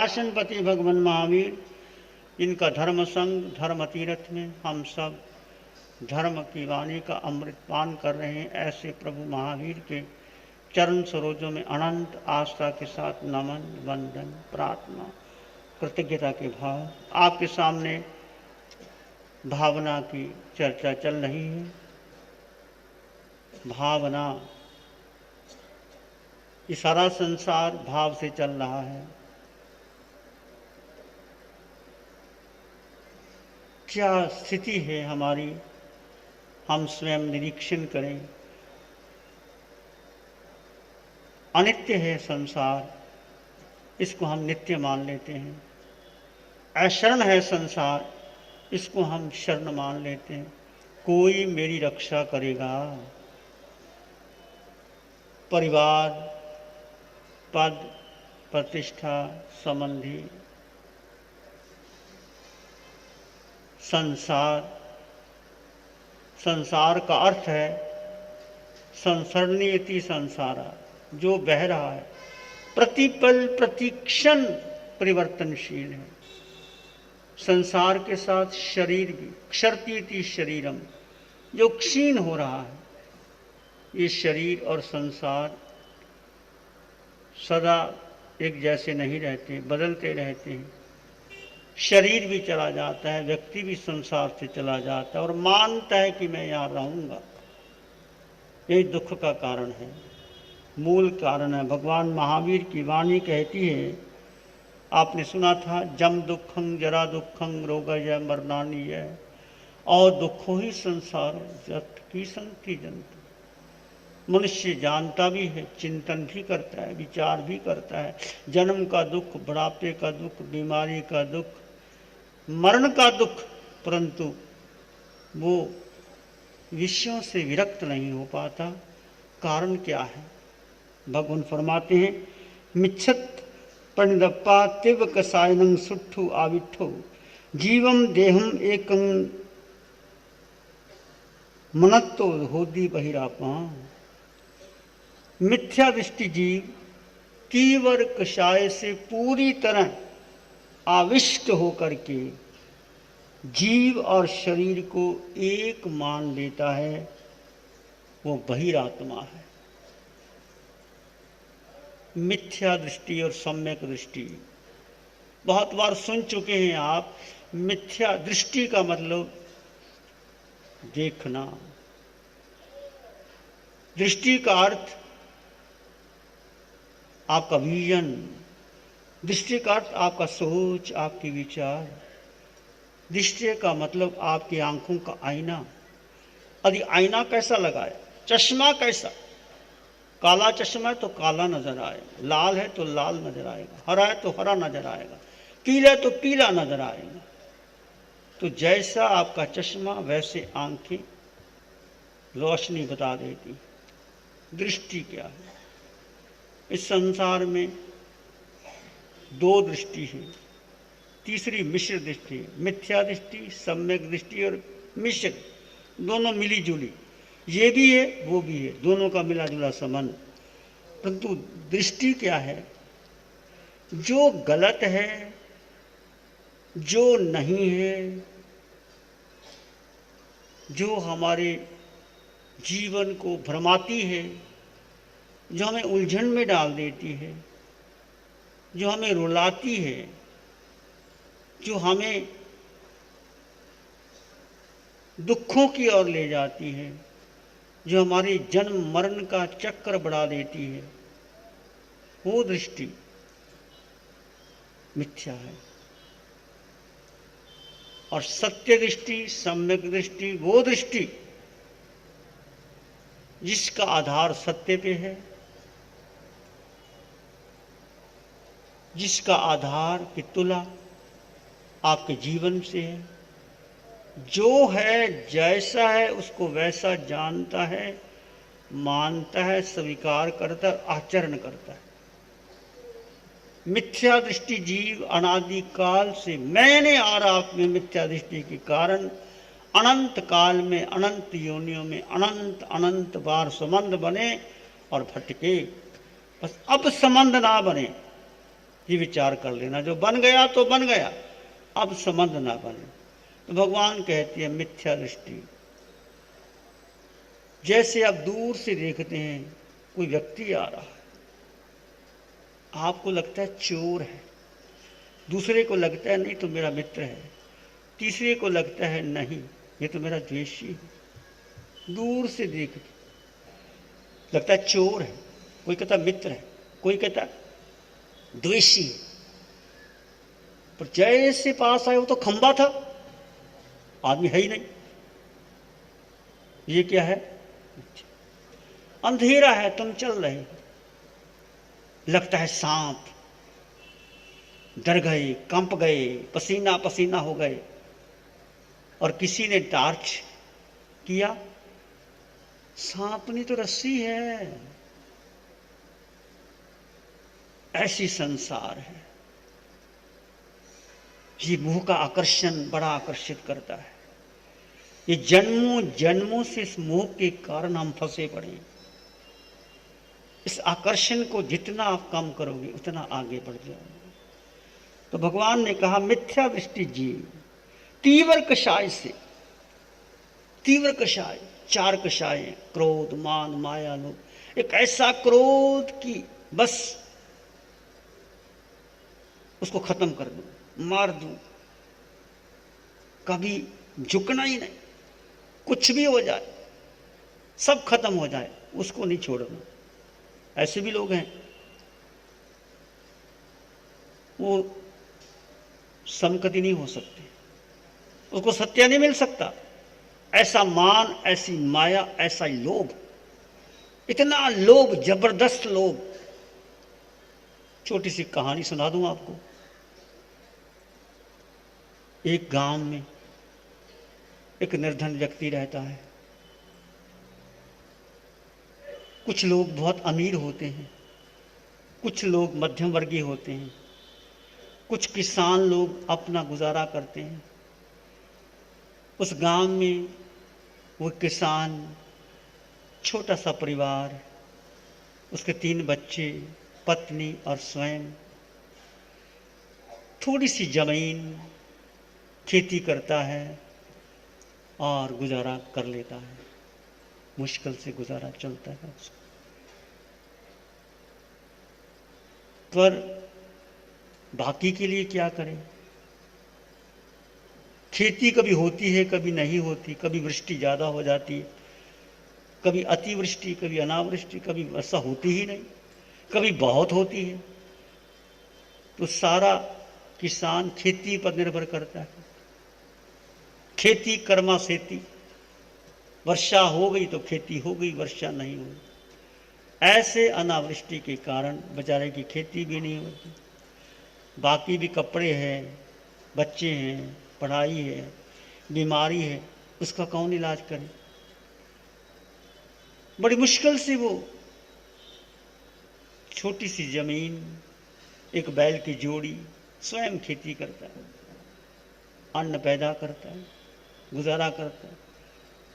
शासनपति भगवान महावीर, इनका धर्म संग धर्म तीर्थ में हम सब धर्म की वाणी का अमृत पान कर रहे हैं। ऐसे प्रभु महावीर के चरण सरोजों में अनंत आस्था के साथ नमन, वंदन, प्रार्थना, कृतज्ञता के भाव। आपके सामने भावना की चर्चा चल रही है। भावना, ये सारा संसार भाव से चल रहा है। क्या स्थिति है हमारी, हम स्वयं निरीक्षण करें। अनित्य है संसार, इसको हम नित्य मान लेते हैं। अशरण है संसार, इसको हम शरण मान लेते हैं। कोई मेरी रक्षा करेगा। परिवार, पद, प्रतिष्ठा, संबंधी, संसार का अर्थ है संसरणीयति संसारा, जो बह रहा है, प्रतिपल प्रतिक्षण परिवर्तनशील है। संसार के साथ शरीर भी क्षरतीति शरीरम, जो क्षीण हो रहा है। ये शरीर और संसार सदा एक जैसे नहीं रहते, बदलते रहते हैं। शरीर भी चला जाता है, व्यक्ति भी संसार से चला जाता है और मानता है कि मैं यहाँ रहूँगा। यही दुख का कारण है, मूल कारण है। भगवान महावीर की वाणी कहती है, आपने सुना था, जम दुखं जरा दुखं रोगय मरणानीय और दुखो ही संसार जत की संति जंतु। मनुष्य जानता भी है, चिंतन भी करता है, विचार भी करता है। जन्म का दुख, बुढ़ापे का दुख, बीमारी का दुख, मरण का दुख, परंतु वो विषयों से विरक्त नहीं हो पाता। कारण क्या है? भगवान फरमाते हैं, मिच्छत परिदप्पा तिव कसायनं सुट्ठु आविट्ठो जीवम देहम एकं मनत्तो होदी बहिरापा। मिथ्या दृष्टि जीव तीव्र कषाय से पूरी तरह आविष्ट होकर के जीव और शरीर को एक मान लेता है, वो बहिरात्मा है। मिथ्या दृष्टि और सम्यक दृष्टि, बहुत बार सुन चुके हैं आप। मिथ्या दृष्टि का मतलब देखना, दृष्टि का अर्थ आपका विजन, दृष्टि का अर्थ आपका सोच, आपके विचार। दृष्टि का मतलब आपकी आंखों का आईना। यदि आईना कैसा लगाए, चश्मा कैसा, काला चश्मा है तो काला नजर आएगा, लाल है तो लाल नजर आएगा, हरा है तो हरा नजर आएगा, पीला है तो पीला नजर आएगा। तो जैसा आपका चश्मा वैसे आंखें रोशनी बता देती। दृष्टि क्या है? इस संसार में दो दृष्टि है, तीसरी मिश्र दृष्टि है। मिथ्या दृष्टि, सम्यक दृष्टि और मिश्र, दोनों मिली जुली। ये भी है वो भी है, दोनों का मिला जुला संबंध। परंतु दृष्टि क्या है? जो गलत है, जो नहीं है, जो हमारे जीवन को भ्रमाती है, जो हमें उलझन में डाल देती है, जो हमें रुलाती है, जो हमें दुखों की ओर ले जाती है, जो हमारे जन्म मरण का चक्र बढ़ा देती है, वो दृष्टि मिथ्या है। और सत्य दृष्टि, सम्यक दृष्टि, वो दृष्टि जिसका आधार सत्य पे है, जिसका आधार की तुला आपके जीवन से है, जो है जैसा है उसको वैसा जानता है, मानता है, स्वीकार करता है, आचरण करता है। मिथ्या दृष्टि जीव अनादि काल से मैंने और आप में मिथ्या दृष्टि के कारण अनंत काल में, अनंत योनियों में अनंत अनंत बार संबंध बने और भटके। बस अब संबंध ना बने, ये विचार कर लेना, जो बन गया तो बन गया, अब संबंध ना बने। तो भगवान कहती है मिथ्या दृष्टि। जैसे आप दूर से देखते हैं कोई व्यक्ति आ रहा है, आपको लगता है चोर है, दूसरे को लगता है नहीं तो मेरा मित्र है, तीसरे को लगता है नहीं ये तो मेरा द्वेषी है। दूर से देख लगता है चोर है, कोई कहता मित्र है, कोई कहता द्वेषी है। पर जैसे पास आए वो तो खंबा था, आदमी है ही नहीं। ये क्या है? अंधेरा है, तुम चल रहे हो, लगता है सांप, डर गए, कंप गए, पसीना पसीना हो गए, और किसी ने टार्च किया, सांपनी तो रस्सी है। ऐसी संसार है। ये मोह का आकर्षण बड़ा आकर्षित करता है। ये जन्मों जन्मों से इस मोह के कारण हम फंसे पड़े हैं। इस आकर्षण को जितना आप कम करोगे उतना आगे बढ़ जाओगे। तो भगवान ने कहा मिथ्या दृष्टि जीव तीव्र कषाय से, तीव्र कषाय, 4 कषाय, क्रोध, मान, माया, लोभ। एक ऐसा क्रोध कि बस उसको खत्म कर दूं, मार दूं, कभी झुकना ही नहीं, कुछ भी हो जाए सब खत्म हो जाए, उसको नहीं छोड़ना। ऐसे भी लोग हैं, वो समकति नहीं हो सकते, उसको सत्य नहीं मिल सकता। ऐसा मान, ऐसी माया, ऐसा लोभ, इतना लोभ, जबरदस्त लोभ। छोटी सी कहानी सुना दूं आपको। एक गांव में एक निर्धन व्यक्ति रहता है। कुछ लोग बहुत अमीर होते हैं, कुछ लोग मध्यम वर्गीय होते हैं, कुछ किसान लोग अपना गुजारा करते हैं। उस गांव में वो किसान, छोटा सा परिवार, उसके 3 बच्चे, पत्नी और स्वयं, थोड़ी सी जमीन, खेती करता है और गुजारा कर लेता है। मुश्किल से गुजारा चलता है उसका। पर बाकी के लिए क्या करें? खेती कभी होती है, कभी नहीं होती, कभी वृष्टि ज़्यादा हो जाती है, कभी अतिवृष्टि, कभी अनावृष्टि, कभी वर्षा होती ही नहीं, कभी बहुत होती है। तो सारा किसान खेती पर निर्भर करता है। खेती कर्मा सेती, वर्षा हो गई तो खेती हो गई, वर्षा नहीं हुई। ऐसे अनावृष्टि के कारण बेचारे की खेती भी नहीं होती। बाकी भी कपड़े हैं, बच्चे हैं, पढ़ाई है, बीमारी है, उसका कौन इलाज करे? बड़ी मुश्किल से वो छोटी सी जमीन, एक बैल की जोड़ी, स्वयं खेती करता है, अन्न पैदा करता है, गुजारा करता है।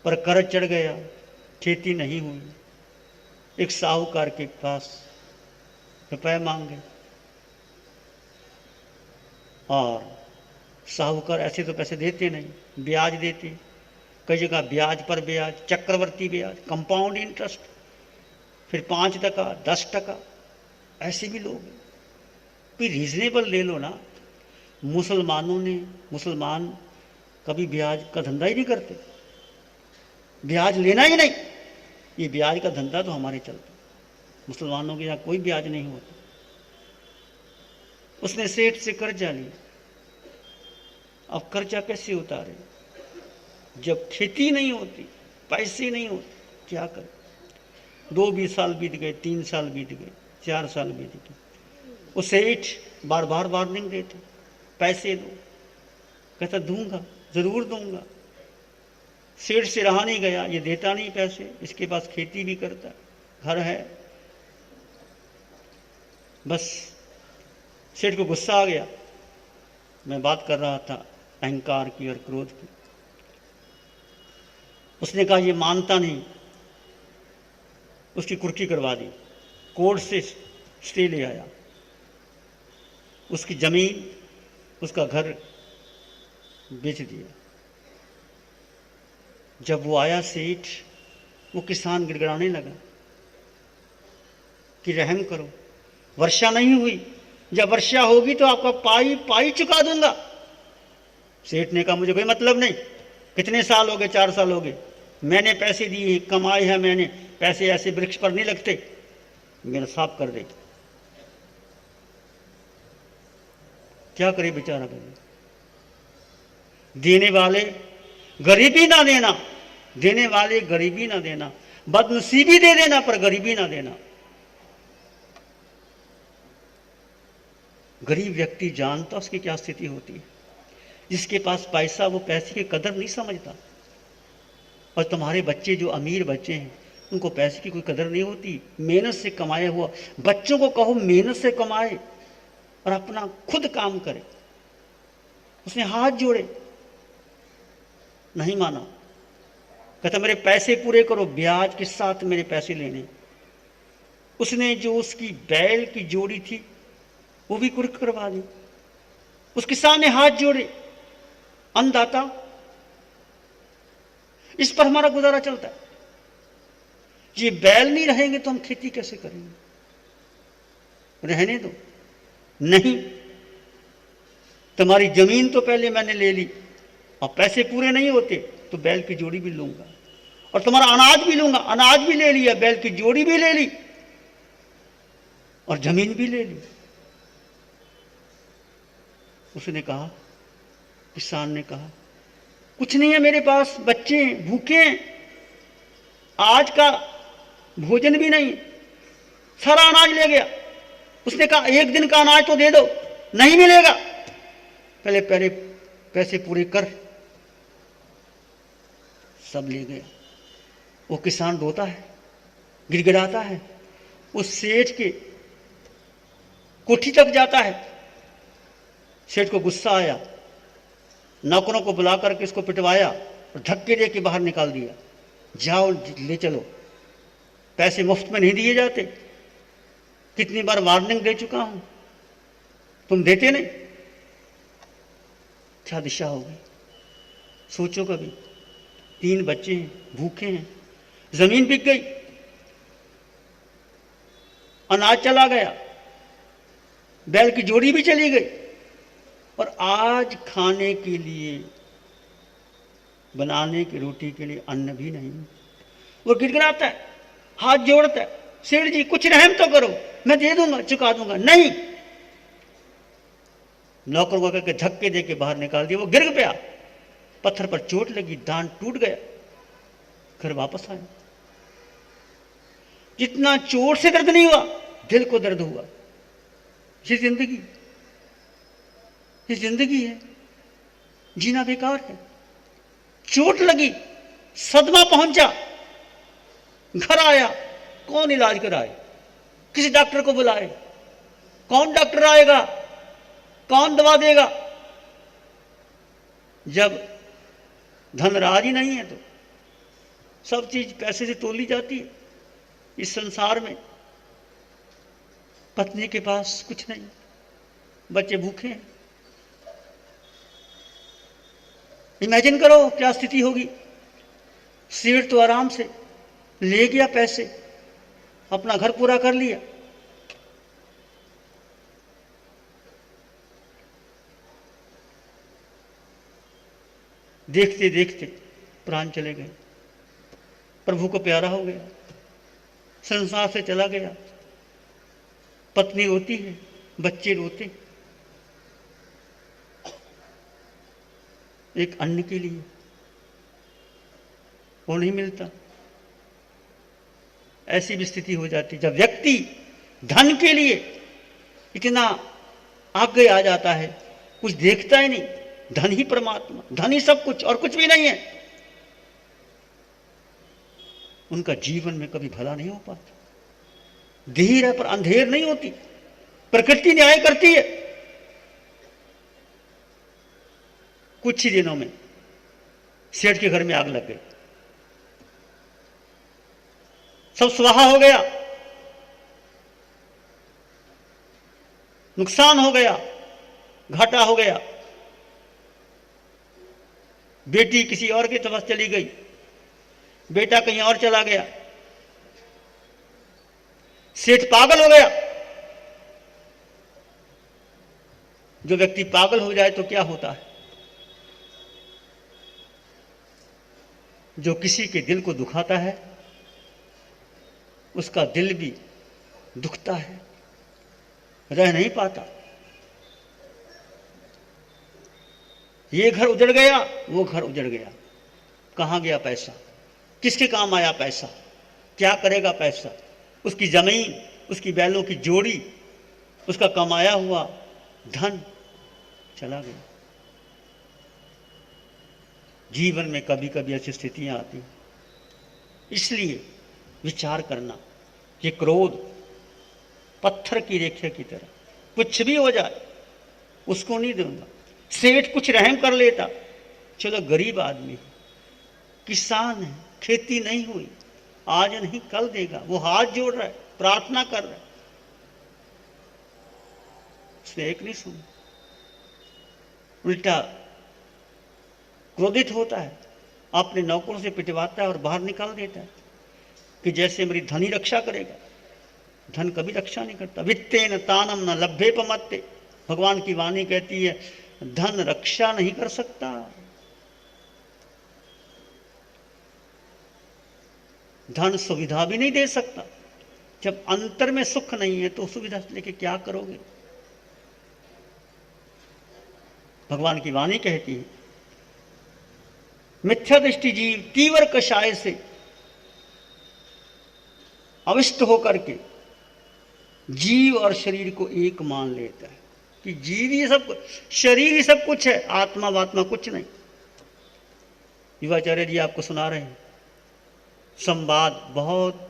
पर कर्ज चढ़ गया, खेती नहीं हुई। एक साहूकार के पास रुपए मांगे, और साहूकार ऐसे तो पैसे देते नहीं, ब्याज देते। कई जगह ब्याज पर ब्याज, चक्रवर्ती ब्याज, कंपाउंड इंटरेस्ट, फिर 5%, 10%। ऐसे भी लोग हैं। कोई रीजनेबल ले लो ना। मुसलमान कभी ब्याज का धंधा ही नहीं करते, ब्याज लेना ही नहीं। ये ब्याज का धंधा तो हमारे चलता, मुसलमानों के यहाँ कोई ब्याज नहीं होता। उसने सेठ से कर्जा लिया, अब कर्जा कैसे उतारे? जब खेती नहीं होती, पैसे नहीं होते, क्या करे? 2-20 साल बीत गए, 3 साल बीत गए, 4 साल बीत गए। वो सेठ बार बार वार्निंग देते, पैसे दो। कहता दूंगा, जरूर दूंगा। सेठ से रहा नहीं गया, ये देता नहीं पैसे, इसके पास खेती भी करता है, घर है। बस सेठ को गुस्सा आ गया। मैं बात कर रहा था अहंकार की और क्रोध की। उसने कहा ये मानता नहीं, उसकी कुर्की करवा दी, कोर्ट से स्टे ले आया। उसकी जमीन, उसका घर बेच दिया। जब वो आया सेठ, वो किसान गिड़गिड़ाने लगा कि रहम करो, वर्षा नहीं हुई, जब वर्षा होगी तो आपका पाई पाई चुका दूंगा। सेठ ने कहा मुझे कोई मतलब नहीं, कितने साल हो गए, 4 साल हो गए, मैंने पैसे दिए, कमाए हैं मैंने, पैसे ऐसे वृक्ष पर नहीं लगते, मेरा साफ कर दे। क्या करे बेचारा, देने वाले गरीबी ना देना, देने वाले गरीबी ना देना, बदनसीबी दे देना पर गरीबी ना देना। गरीब व्यक्ति जानता उसकी क्या स्थिति होती है। जिसके पास पैसा, वो पैसे की कदर नहीं समझता। और तुम्हारे बच्चे जो अमीर बच्चे हैं, उनको पैसे की कोई कदर नहीं होती। मेहनत से कमाया हुआ, बच्चों को कहो मेहनत से कमाए और अपना खुद काम करे। उसने हाथ जोड़े, नहीं माना, कहता मेरे पैसे पूरे करो, ब्याज के साथ मेरे पैसे लेने। उसने जो उसकी बैल की जोड़ी थी वो भी कुर्क करवा दी। उस किसान ने हाथ जोड़े, अन्नदाता, इस पर हमारा गुजारा चलता है। ये बैल नहीं रहेंगे तो हम खेती कैसे करेंगे? रहने दो। नहीं, तुम्हारी जमीन तो पहले मैंने ले ली और पैसे पूरे नहीं होते तो बैल की जोड़ी भी लूंगा, और तुम्हारा अनाज भी लूंगा। अनाज भी ले लिया, बैल की जोड़ी भी ले ली और जमीन भी ले ली। उसने कहा, किसान ने कहा, कुछ नहीं है मेरे पास, बच्चे भूखे हैं, आज का भोजन भी नहीं, सारा अनाज ले गया। उसने कहा एक दिन का अनाज तो दे दो, नहीं मिलेगा, पहले पहले पैसे पूरे कर। सब ले गया। वो किसान रोता है, गिड़गिड़ाता है, उस सेठ के कोठी तक जाता है। सेठ को गुस्सा आया, नौकरों को बुला करके इसको पिटवाया और धक्के दे के बाहर निकाल दिया। जाओ ले चलो, पैसे मुफ्त में नहीं दिए जाते, कितनी बार वार्निंग दे चुका हूं, तुम देते नहीं। क्या दिशा होगी सोचो कभी। 3 बच्चे हैं, भूखे हैं, जमीन बिक गई, अनाज चला गया, बैल की जोड़ी भी चली गई, और आज खाने के लिए, बनाने की रोटी के लिए अन्न भी नहीं। वो गिड़गिड़ाता है, हाथ जोड़ता है, सेठ जी कुछ रहम तो करो, मैं दे दूंगा, चुका दूंगा। नहीं, नौकर को करके धक्के दे के बाहर निकाल दिया। वो गिर गया, पत्थर पर चोट लगी, दांत टूट गया, घर वापस आया। जितना चोट से दर्द नहीं हुआ, दिल को दर्द हुआ। ये जिंदगी है, जीना बेकार है। चोट लगी, सदमा पहुंचा, घर आया, कौन इलाज कराए? किसी डॉक्टर को बुलाए, कौन डॉक्टर आएगा, कौन दवा देगा? जब धनराज ही नहीं है तो सब चीज पैसे से तोली जाती है। इस संसार में पत्नी के पास कुछ नहीं, बच्चे भूखे हैं। इमेजिन करो क्या स्थिति होगी। सेठ तो आराम से ले गया पैसे, अपना घर पूरा कर लिया। देखते देखते प्राण चले गए, प्रभु को प्यारा हो गया, संसार से चला गया। पत्नी रोती है, बच्चे रोते, एक अन्न के लिए वो नहीं मिलता। ऐसी भी स्थिति हो जाती जब व्यक्ति धन के लिए इतना आगे आ जाता है, कुछ देखता ही नहीं। धन ही परमात्मा, धन ही सब कुछ और कुछ भी नहीं है। उनका जीवन में कभी भला नहीं हो पाता। देर है पर अंधेर नहीं होती, प्रकृति न्याय करती है। कुछ ही दिनों में सेठ के घर में आग लग गई, सब स्वाहा हो गया, नुकसान हो गया, घाटा हो गया, बेटी किसी और की तरफ चली गई, बेटा कहीं और चला गया, सेठ पागल हो गया। जो व्यक्ति पागल हो जाए तो क्या होता है? जो किसी के दिल को दुखाता है उसका दिल भी दुखता है, रह नहीं पाता। ये घर उजड़ गया, वो घर उजड़ गया, कहाँ गया पैसा? किसके काम आया पैसा? क्या करेगा पैसा? उसकी जमीन, उसकी बैलों की जोड़ी, उसका कमाया हुआ धन चला गया। जीवन में कभी कभी ऐसी स्थितियां आती हैं। इसलिए विचार करना, ये क्रोध पत्थर की रेखा की तरह, कुछ भी हो जाए उसको नहीं दूंगा। सेठ कुछ रहम कर लेता, चलो गरीब आदमी है, किसान है, खेती नहीं हुई, आज नहीं कल देगा, वो हाथ जोड़ रहा है, प्रार्थना कर रहा है, उसने एक नहीं सुना, उल्टा क्रोधित होता है, अपने नौकरों से पिटवाता है और बाहर निकाल देता है कि जैसे मेरी धन ही रक्षा करेगा। धन कभी रक्षा नहीं करता। वित्तेन तानम न लभ्येपमत्ते, भगवान की वाणी कहती है धन रक्षा नहीं कर सकता। धन सुविधा भी नहीं दे सकता। जब अंतर में सुख नहीं है तो सुविधा लेके क्या करोगे? भगवान की वाणी कहती है मिथ्या दृष्टि जीव तीव्र कषाय से अविष्ट होकर के जीव और शरीर को एक मान लेता है कि जीव ही सब कुछ, शरीर ही सब कुछ है, आत्मा वात्मा कुछ नहीं। युवाचार्य जी आपको सुना रहे हैं संवाद, बहुत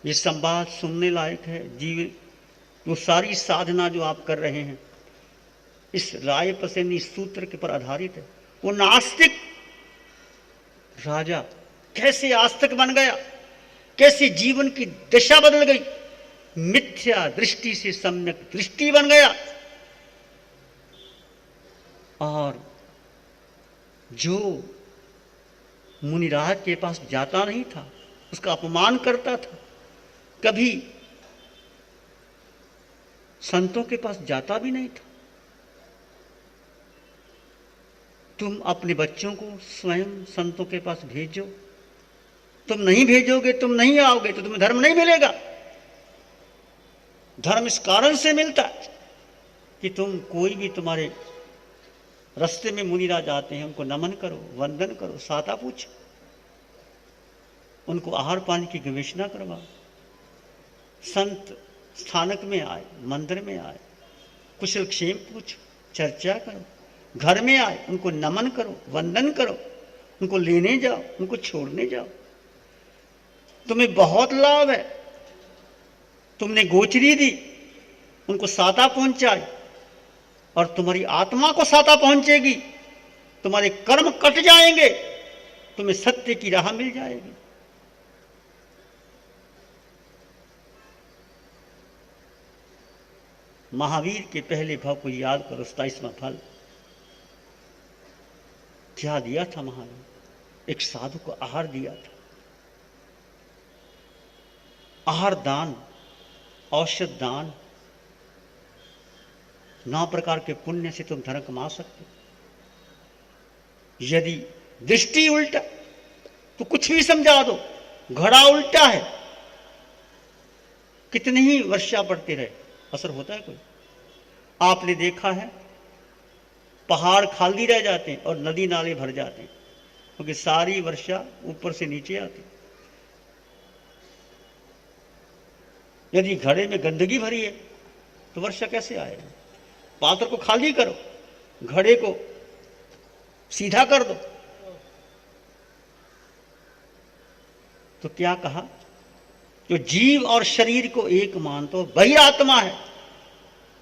ये संवाद सुनने लायक है। जीव वो सारी साधना जो आप कर रहे हैं इस राय पसेनी सूत्र के पर आधारित है। वो नास्तिक राजा कैसे आस्तिक बन गया, कैसे जीवन की दिशा बदल गई, मिथ्या दृष्टि से सम्यक दृष्टि बन गया। और जो मुनिराज के पास जाता नहीं था, उसका अपमान करता था, कभी संतों के पास जाता भी नहीं था। तुम अपने बच्चों को स्वयं संतों के पास भेजो, तुम नहीं भेजोगे, तुम नहीं आओगे तो तुम्हें धर्म नहीं मिलेगा। धर्म इस कारण से मिलता है कि तुम कोई भी तुम्हारे रास्ते में मुनिराज आते हैं उनको नमन करो, वंदन करो, साता पूछो, उनको आहार पानी की गवेषणा करवाओ। संत स्थानक में आए, मंदिर में आए, कुशल क्षेम पूछो, चर्चा करो, घर में आए उनको नमन करो, वंदन करो, उनको लेने जाओ, उनको छोड़ने जाओ। तुम्हें बहुत लाभ है। तुमने गोचरी दी, उनको साता पहुंचाई और तुम्हारी आत्मा को साता पहुंचेगी, तुम्हारे कर्म कट जाएंगे, तुम्हें सत्य की राह मिल जाएगी। महावीर के पहले भाव को याद करो, 27वां फल क्या दिया था महावीर? एक साधु को आहार दिया था। आहार दान, औषध दान, 9 प्रकार के पुण्य से तुम धन कमा सकते हो। यदि दृष्टि उल्टा तो कुछ भी समझा दो, घड़ा उल्टा है, कितनी ही वर्षा पड़ती रहे असर होता है कोई? आपने देखा है पहाड़ खाली रह जाते हैं और नदी नाले भर जाते हैं क्योंकि सारी वर्षा ऊपर से नीचे आती। यदि घड़े में गंदगी भरी है तो वर्षा कैसे आएगी? पात्र को खाली करो, घड़े को सीधा कर दो। तो क्या कहा? जो जीव और शरीर को एक मानते हो वही आत्मा है।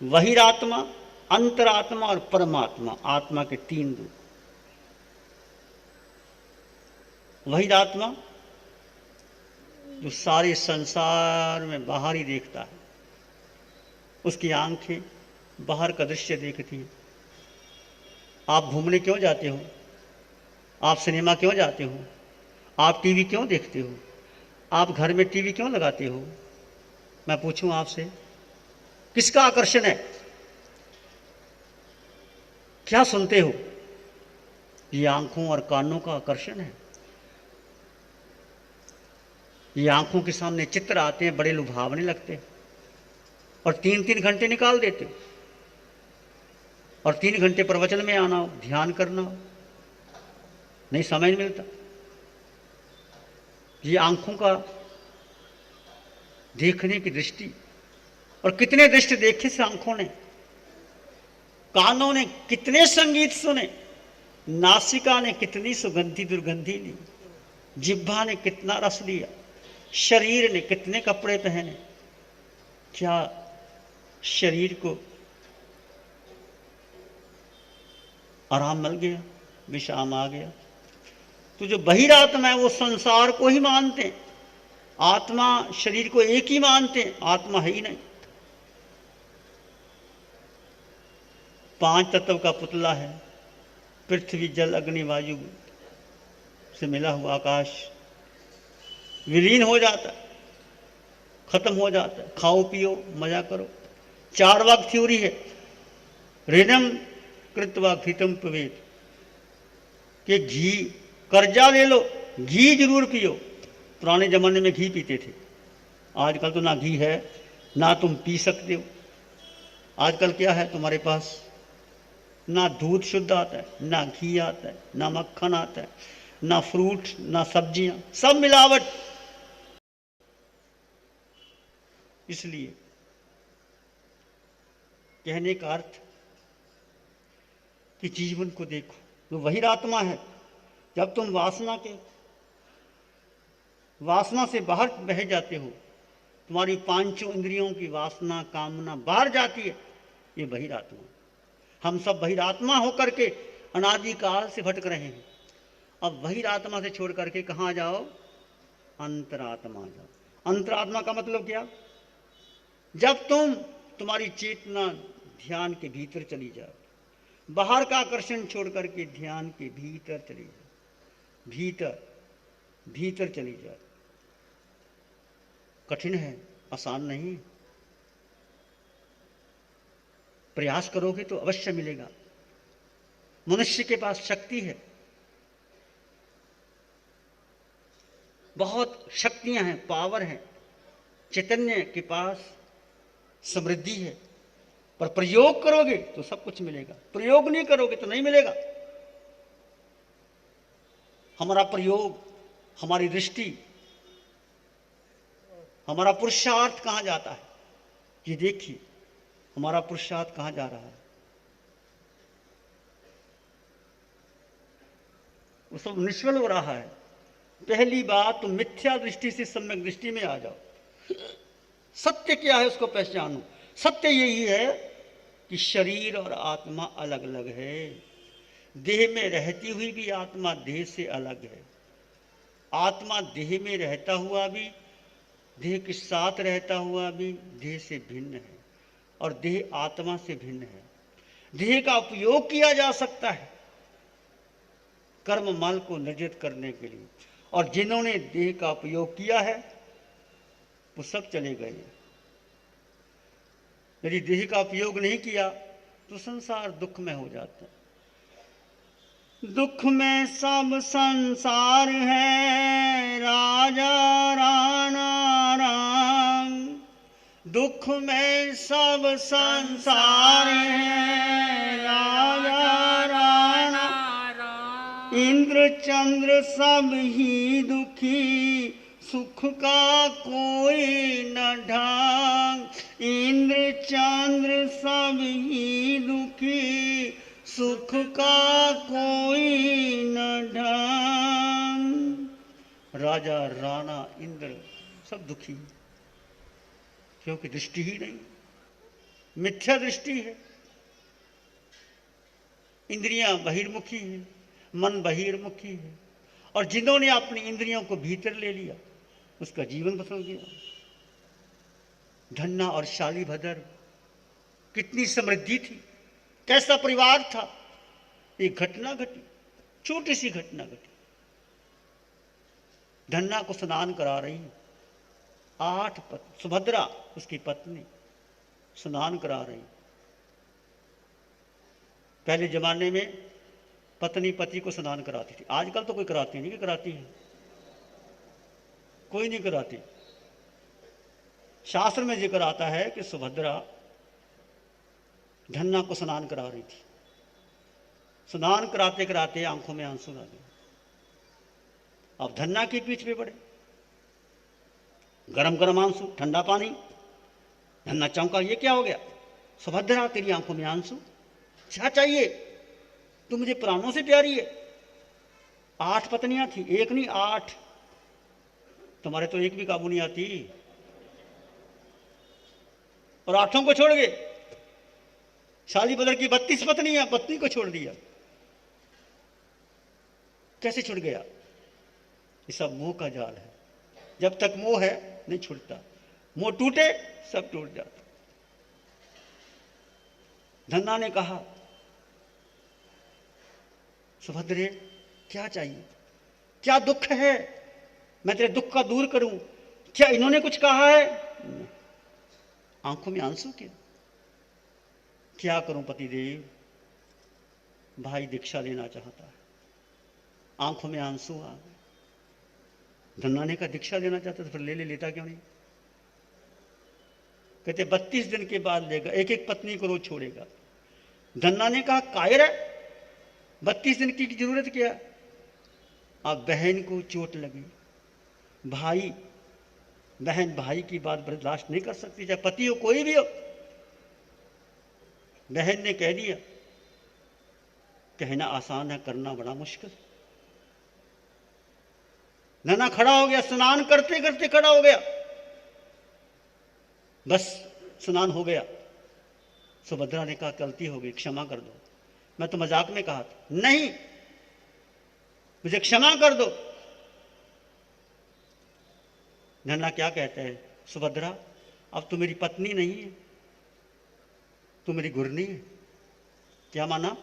वही आत्मा, अंतरात्मा और परमात्मा, आत्मा के 3 रूप। वही आत्मा जो सारे संसार में बाहर ही देखता है, उसकी आंखें बाहर का दृश्य देखती है। आप घूमने क्यों जाते हो? आप सिनेमा क्यों जाते हो? आप टीवी क्यों देखते हो? आप घर में टीवी क्यों लगाते हो? मैं पूछूं आपसे, किसका आकर्षण है? क्या सुनते हो? ये आंखों और कानों का आकर्षण है। ये आंखों के सामने चित्र आते हैं, बड़े लुभावने लगते हैं, और 3-3 घंटे निकाल देते हो। और 3 घंटे प्रवचन में आना हो, ध्यान करना हो, नहीं समय मिलता। ये आंखों का देखने की दृष्टि, और कितने दृष्टि देखे से आंखों ने, कानों ने कितने संगीत सुने, नासिका ने कितनी सुगंधी दुर्गंधी ली, जिह्वा ने कितना रस लिया, शरीर ने कितने कपड़े पहने। क्या शरीर को आराम मिल गया? विश्राम आ गया? तो जो बहिरात्मा है वो संसार को ही मानते हैं, आत्मा शरीर को एक ही मानते हैं, आत्मा है ही नहीं। 5 तत्व का पुतला है, पृथ्वी जल अग्नि वायु से मिला हुआ आकाश विलीन हो जाता है, खत्म हो जाता है। खाओ पियो मजा करो। 4 वाक थ्योरी है, ऋणम कृत्वा घृतम पिबेत, कि घी कर्जा ले लो, घी जरूर पियो। पुराने जमाने में घी पीते थे, आजकल तो ना घी है ना तुम पी सकते हो। आजकल क्या है तुम्हारे पास? ना दूध शुद्ध आता है, ना घी आता है, ना मक्खन आता है, ना फ्रूट, ना सब्जियां, सब मिलावट। इसलिए कहने का अर्थ कि जीवन को देखो, जो वही आत्मा है। जब तुम वासना से बाहर बह जाते हो, तुम्हारी 5 इंद्रियों की वासना कामना बाहर जाती है, ये बहिरात्मा। हम सब बहिरात्मा होकर के अनादिकाल से भटक रहे हैं। अब बहिरात्मा से छोड़ करके कहाँ जाओ? अंतरात्मा जाओ। अंतरात्मा का मतलब क्या? जब तुम्हारी चेतना ध्यान के भीतर चली जाए, बाहर का आकर्षण छोड़ करके ध्यान के भीतर चली जाए, भीतर चली जाए। कठिन है, आसान नहीं। प्रयास करोगे तो अवश्य मिलेगा। मनुष्य के पास शक्ति है, बहुत शक्तियां हैं, पावर है, चैतन्य के पास समृद्धि है। पर प्रयोग करोगे तो सब कुछ मिलेगा, प्रयोग नहीं करोगे तो नहीं मिलेगा। हमारा प्रयोग, हमारी दृष्टि, हमारा पुरुषार्थ कहां जाता है? ये देखिए हमारा पुरुषार्थ कहां जा रहा है। वो सब निष्फल हो रहा है। पहली बात तो मिथ्या दृष्टि से सम्यक दृष्टि में आ जाओ। सत्य क्या है उसको पहचानो। सत्य यही है कि शरीर और आत्मा अलग अलग है। देह में रहती हुई भी आत्मा देह से अलग है। आत्मा देह में रहता हुआ भी, देह के साथ रहता हुआ भी देह से भिन्न है, और देह आत्मा से भिन्न है। देह का उपयोग किया जा सकता है कर्म मल को निर्जित करने के लिए, और जिन्होंने देह का उपयोग किया है वो सब चले गए। यदि देह का उपयोग नहीं किया तो संसार दुख में हो जाता है। दुख में सब संसार है, राजा राणा राम। दुख में सब संसार है, राजा राणा राम। इंद्र चंद्र सब ही दुखी, सुख का कोई न ढंग। इंद्र चंद्र सब ही दुखी, सुख का कोई न ढंग। राजा राणा इंद्र सब दुखी, क्योंकि दृष्टि ही नहीं, मिथ्या दृष्टि है। इंद्रियां बहिर्मुखी हैं, मन बहिर्मुखी है, और जिन्होंने अपनी इंद्रियों को भीतर ले लिया उसका जीवन बदल गया। धन्ना और शालीभद्र कितनी समृद्धि थी, कैसा परिवार था। एक घटना घटी, छोटी सी घटना घटी। धन्ना को स्नान करा रही, 8 सुभद्रा उसकी पत्नी स्नान करा रही। पहले जमाने में पत्नी पति को स्नान कराती थी, आजकल तो कोई कराती नहीं, कि कराती है? कोई नहीं कराती। शास्त्र में जिक्र आता है कि सुभद्रा धन्ना को स्नान करा रही थी। स्नान कराते कराते आंखों में आंसू आ गए। अब धन्ना की पीठ पे पड़े, गरम गरम आंसू, ठंडा पानी। धन्ना चौंका, ये क्या हो गया? सुभद्रा, तेरी आंखों में आंसू, क्या चाहिए? तू मुझे प्राणों से प्यारी है। 8 पत्नियां थी, एक नहीं 8। तुम्हारे तो एक भी काबू नहीं आती, और 8 को छोड़ गए। शाली बदर की 32 पत्नियां, पत्नी को छोड़ दिया। कैसे छुट गया? ये सब मोह का जाल है। जब तक मोह है नहीं छूटता, मोह टूटे सब टूट जाता। धन्ना ने कहा, सुभद्रे क्या चाहिए, क्या दुख है, मैं तेरे दुख का दूर करूं। क्या इन्होंने कुछ कहा है? आंखों में आंसू के, क्या करूं पतिदेव, भाई दीक्षा लेना चाहता है। आंखों में आंसू आ गए। धन्ना ने कहा, दीक्षा लेना चाहता तो फिर ले लेता क्यों नहीं? कहते 32 दिन के बाद लेगा, एक एक पत्नी को रोज छोड़ेगा। धन्ना ने कहा, कायर है, 32 दिन की जरूरत क्या? अब बहन को चोट लगी, भाई बहन भाई की बात बर्दाश्त नहीं कर सकती, चाहे पति हो कोई भी हो। बहन ने कह दिया, कहना आसान है, करना बड़ा मुश्किल। धन्ना खड़ा हो गया, स्नान करते करते खड़ा हो गया। बस स्नान हो गया। सुभद्रा ने कहा, गलती हो गई, क्षमा कर दो। मैं तो मजाक में कहा था, नहीं मुझे क्षमा कर दो। धन्ना क्या कहते हैं, सुभद्रा अब तू मेरी पत्नी नहीं है, तू मेरी गुरनी है। क्या माना?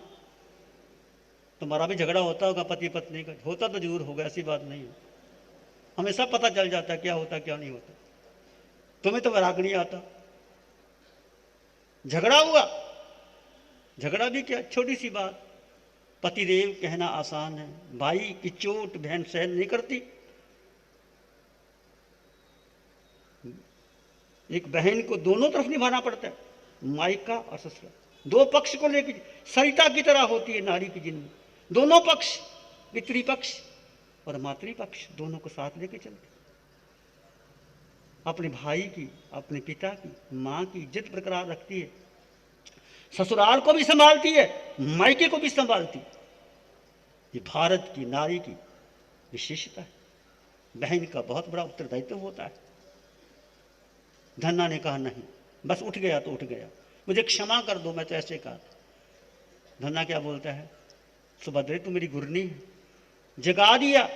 तुम्हारा भी झगड़ा होता होगा पति पत्नी का, होता तो जरूर होगा, ऐसी बात नहीं है। हमें सब पता चल जाता है क्या होता क्या नहीं होता। तुम्हें तो वैराग नहीं आता। झगड़ा हुआ, झगड़ा भी क्या, छोटी सी बात। पतिदेव कहना आसान है, भाई की चोट बहन सहन नहीं करती। एक बहन को दोनों तरफ निभाना पड़ता है, मायका और ससुराल, दो पक्ष को लेकर। सरिता की तरह होती है नारी की जिंदगी, दोनों पक्ष, पितृपक्ष और मातृपक्ष, दोनों को साथ लेके चलते। अपने भाई की, अपने पिता की, मां की इज्जत बरकरार रखती है, ससुराल को भी संभालती है, मायके को भी संभालती है। ये भारत की नारी की विशेषता है। बहन का बहुत बड़ा उत्तरदायित्व होता है। धन्ना ने कहा, नहीं, बस उठ गया तो उठ गया, मुझे क्षमा कर दो, मैं तो ऐसे कहा। धन्ना क्या बोलता है, सुभद्रे तू मेरी गुरनी है, जगा दिया।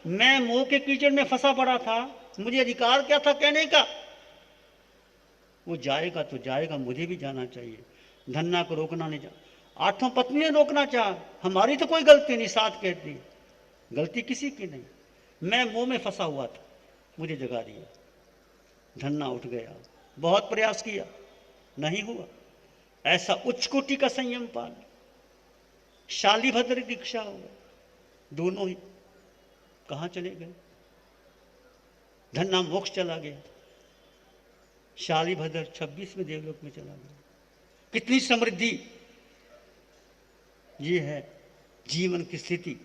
मैं मोह के कीचड़ में फंसा पड़ा था, मुझे अधिकार क्या था कहने का? वो जाएगा तो जाएगा, मुझे भी जाना चाहिए। धन्ना को रोकना नहीं चाह, 8 पत्नियां रोकना चाह, हमारी तो कोई गलती नहीं, साथ कहती गलती किसी की नहीं। मैं मोह में फंसा हुआ था, मुझे जगा दिया। धन्ना उठ गया, बहुत प्रयास किया, नहीं हुआ। ऐसा उच्च कोटि का संयम पाल, शालीभद्र दीक्षा हो गई, दोनों ही कहां चले गए। धन्ना मोक्ष चला गया, शालीभद्र 26वें देवलोक में चला गया। कितनी समृद्धि! ये है जीवन की स्थिति।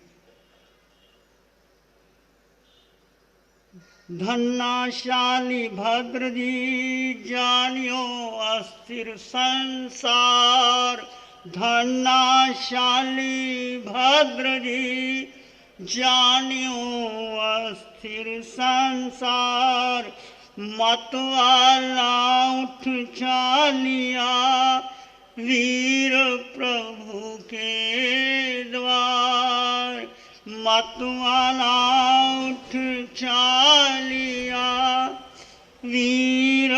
धन्ना शालीभद्र जी जानियो अस्थिर संसार। धन्ना शालीभद्र जी जानियो अस्थिर संसार। मतवाला उठ चालिया वीर प्रभु के द्वार। मतवाला उठ चालिया वीर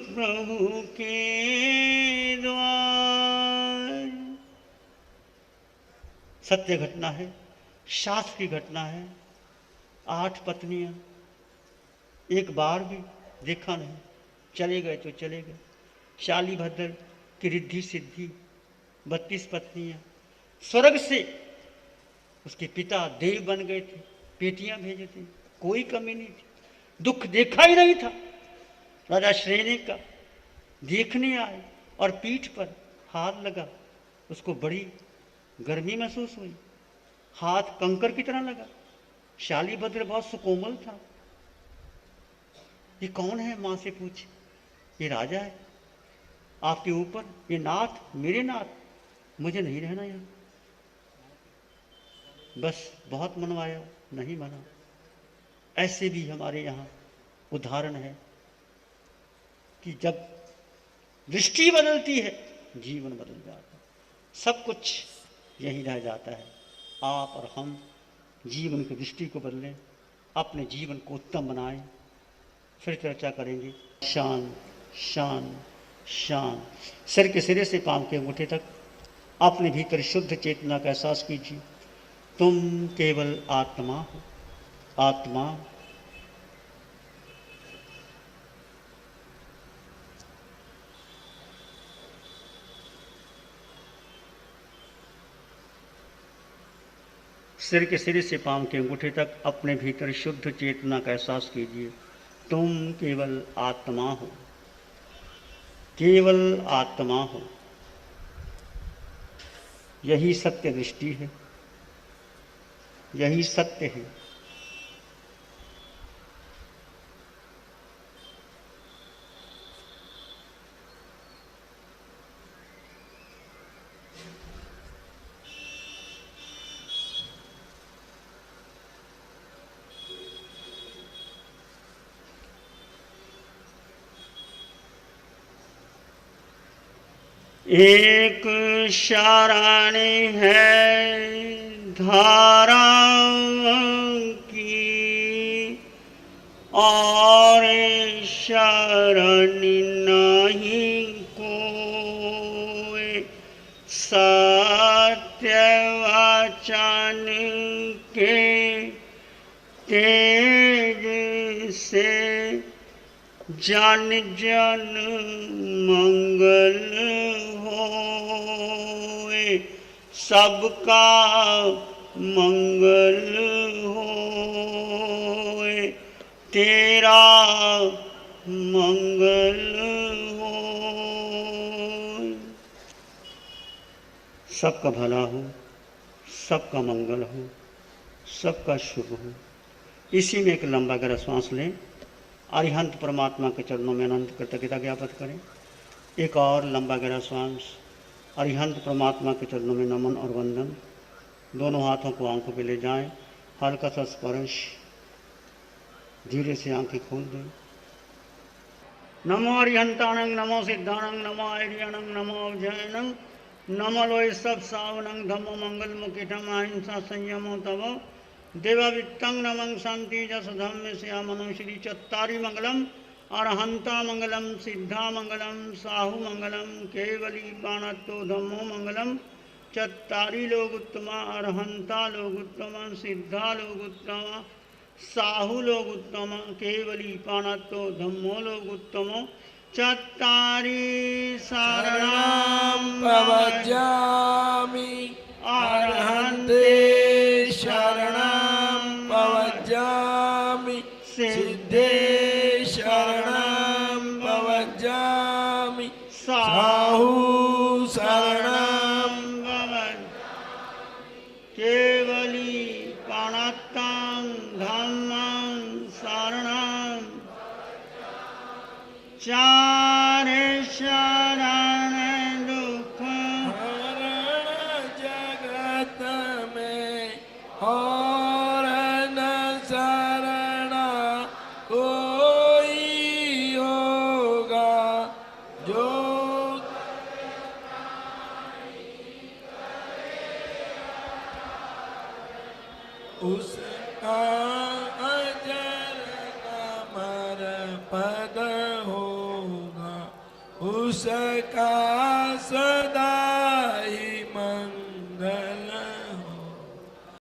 प्रभु के द्वार। सत्य घटना है, शास्त्र की घटना है। 8 पत्नियां, एक बार भी देखा नहीं, चले गए तो चले गए। शालीभद्र की रिद्धि सिद्धि, 32 पत्नियां, स्वर्ग से उसके पिता देव बन गए थे, बेटियां भेजे थे, कोई कमी नहीं थी, दुख देखा ही नहीं था। राजा श्रेणी का देखने आए और पीठ पर हाथ लगा, उसको बड़ी गर्मी महसूस हुई, हाथ कंकर की तरह लगा। शालीभद्र बहुत सुकोमल था। ये कौन है? मां से पूछे। ये राजा है आपके ऊपर, ये नाथ, मेरे नाथ, मुझे नहीं रहना यहां। बस बहुत मनवाया, नहीं माना। ऐसे भी हमारे यहाँ उदाहरण है कि जब दृष्टि बदलती है जीवन बदल जाता है, सब कुछ यही रह जाता है। आप और हम जीवन की दृष्टि को बदलें, अपने जीवन को उत्तम बनाएं। फिर चर्चा करेंगे। शांत शांत शांत, सिर के सिरे से पांव के अंगूठे तक अपने भीतर शुद्ध चेतना का एहसास कीजिए। तुम केवल आत्मा हो, आत्मा। सिर के सिरे से पांव के अंगूठे तक अपने भीतर शुद्ध चेतना का एहसास कीजिए। तुम केवल आत्मा हो, केवल आत्मा हो। यही सत्य दृष्टि है, यही सत्य है। एक शरणी है धारा की, और शरणी नहीं कोई। सत्य वचन के तेज से जन जन मंगल होए, सबका मंगल होए, तेरा मंगल होए। सबका भला हो, सबका मंगल हो, सबका शुभ हो। इसी में एक लंबा गहरा श्वास लें। अरिहंत परमात्मा के चरणों में अनंत कृतज्ञता ज्ञापित करें। एक और लंबा गहरा श्वास। अरिहंत परमात्मा के चरणों में नमन और वंदन। दोनों हाथों को आंखों पे ले जाएं, हल्का सा स्पर्श, धीरे से आंखें खोल दें। नमो अरिहंताणं, नमो सिद्धाणं, नमो आर्याणं, नमो अवजयणं, नमो लोय सब सावनं, धम्मो मंगल मुकिटम, अहिंसा संयमो तव देवावित्तं नमं शांति जस धम्म श्यामनं। श्री चत्तारी मंगलम, अरहंता मंगलम, सिद्धा मंगलम, साहु मंगलम, केवली बाणत्तो धम्मो मंगलम। चत्तारी लोग उत्तमा, अरहंता लोग उत्तमा, सिद्धा लोग उत्तमा, साहु लोग उत्तमा, केवली पाणत्तो धम्मो लोग उत्तमो। चत्तारी शरणं प्रवज्जामि, अरहन्ते शरणं प्रवज्जामि, सिद्धे शरणं प्रवज्जामि, साहु शरणं केवली पाणत्तं धम्मं शरणं। चार शरण दुख हरण जगत में, और न शरणा कोई होगा। जो उसका अजर अमर पद होगा, उसका सदा